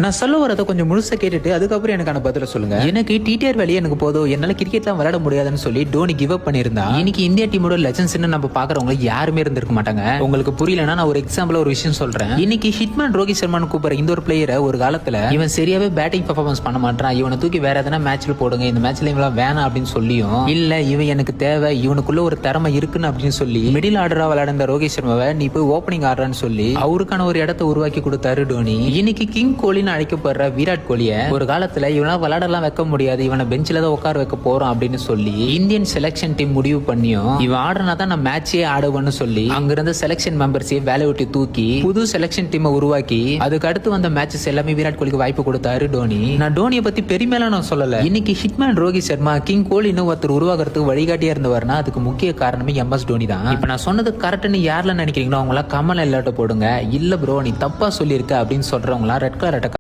நான் சொல்ல வரதை கொஞ்சம் முழுசா கேட்டுட்டு அதுக்கப்புறம் எனக்கான பதில சொல்லுங்க. எனக்கு டிடிஆர் வேலையே எனக்கு போதும், என்னால கிரிக்கெட்லாம் விளையாட முடியாதுன்னு சொல்லி டோனி கிவ் அப் பண்ணிருந்தா இன்னைக்கு இந்தியா டீமோட லெஜண்ட்ஸ்னு நம்ம பாக்குறவங்க யாருமே இருந்திருக்க மாட்டாங்க. உங்களுக்கு புரியலன்னா நான் ஒரு எக்ஸாம்பிள் ஒரு விஷயம் சொல்றேன். இன்னைக்கு ஹிட்மேன் ரோஹித் சர்மான்னு கூப்பிடுற இந்த ஒரு பிளேயரை ஒரு காலத்துல இவன் சரியாவே பேட்டிங் பெர்ஃபார்மன்ஸ் பண்ண மாட்டான், இவனை தூக்கி வேற எதனா மேட்ச்ல போடுங்க, இந்த மேட்ச்ல இவன் வேணாம் அப்படின்னு சொல்லியும் இல்ல இவன் எனக்கு தேவை, இவனுக்குள்ள ஒரு திறமை இருக்குன்னு அப்படின்னு சொல்லி மிடில் ஆர்டரா விளையாட ரோஹித் சர்மாவை நீ போய் ஓப்பனிங் ஆடுறான்னு சொல்லி அவருக்கான ஒரு இடத்தை உருவாக்கி கொடுத்தாரு டோனி. இன்னைக்கு கிங் கோலி அழைக்கப்படுற விராட் கோலியை ஒரு காலத்துல இவனா விளையாடலாம் வைக்க முடியாது, இவனை பெஞ்சில தான் உட்கார வைக்க போறோம் அப்படின்னு சொல்லி இந்தியன் செலக்ஷன் டீம் முடிவு பண்ணியும் இவன் ஆடுனா தான் நான் மேட்சே ஆடுவேன்னு சொல்லி அங்கிருந்த செலக்ஷன் மெம்பர்ஸே வேலையை விட்டு தூக்கி புது செலக்ஷன் டீமை உருவாக்கி அதுக்கு அடுத்து வந்த மேட்சஸ் எல்லாமே விராட் கோலிக்கு வாய்ப்பு கொடுத்தாரு டோனி. நான் டோனியை பத்தி பெருமையெல்லாம் நான் சொல்லல. இன்னைக்கு ஹிட்மேன் ரோஹித் சர்மா கிங் கோலின்னு ஒருத்தர் உருவாகிறதுக்கு வழிகாட்டியா இருந்தவர்னா அதுக்கு முக்கிய காரணமே MS டோனி தான். இப்ப நான் சொன்னது கரெக்ட்னு யாரெல்லாம் நினைக்கிறீங்களோ அவங்களா கமல் எல்லாட்ட போடுங்க. இல்ல ப்ரோ நீ தப்பா சொல்லியிருக்க அப்படின்னு சொல்றவங்களா ரெட் கலர்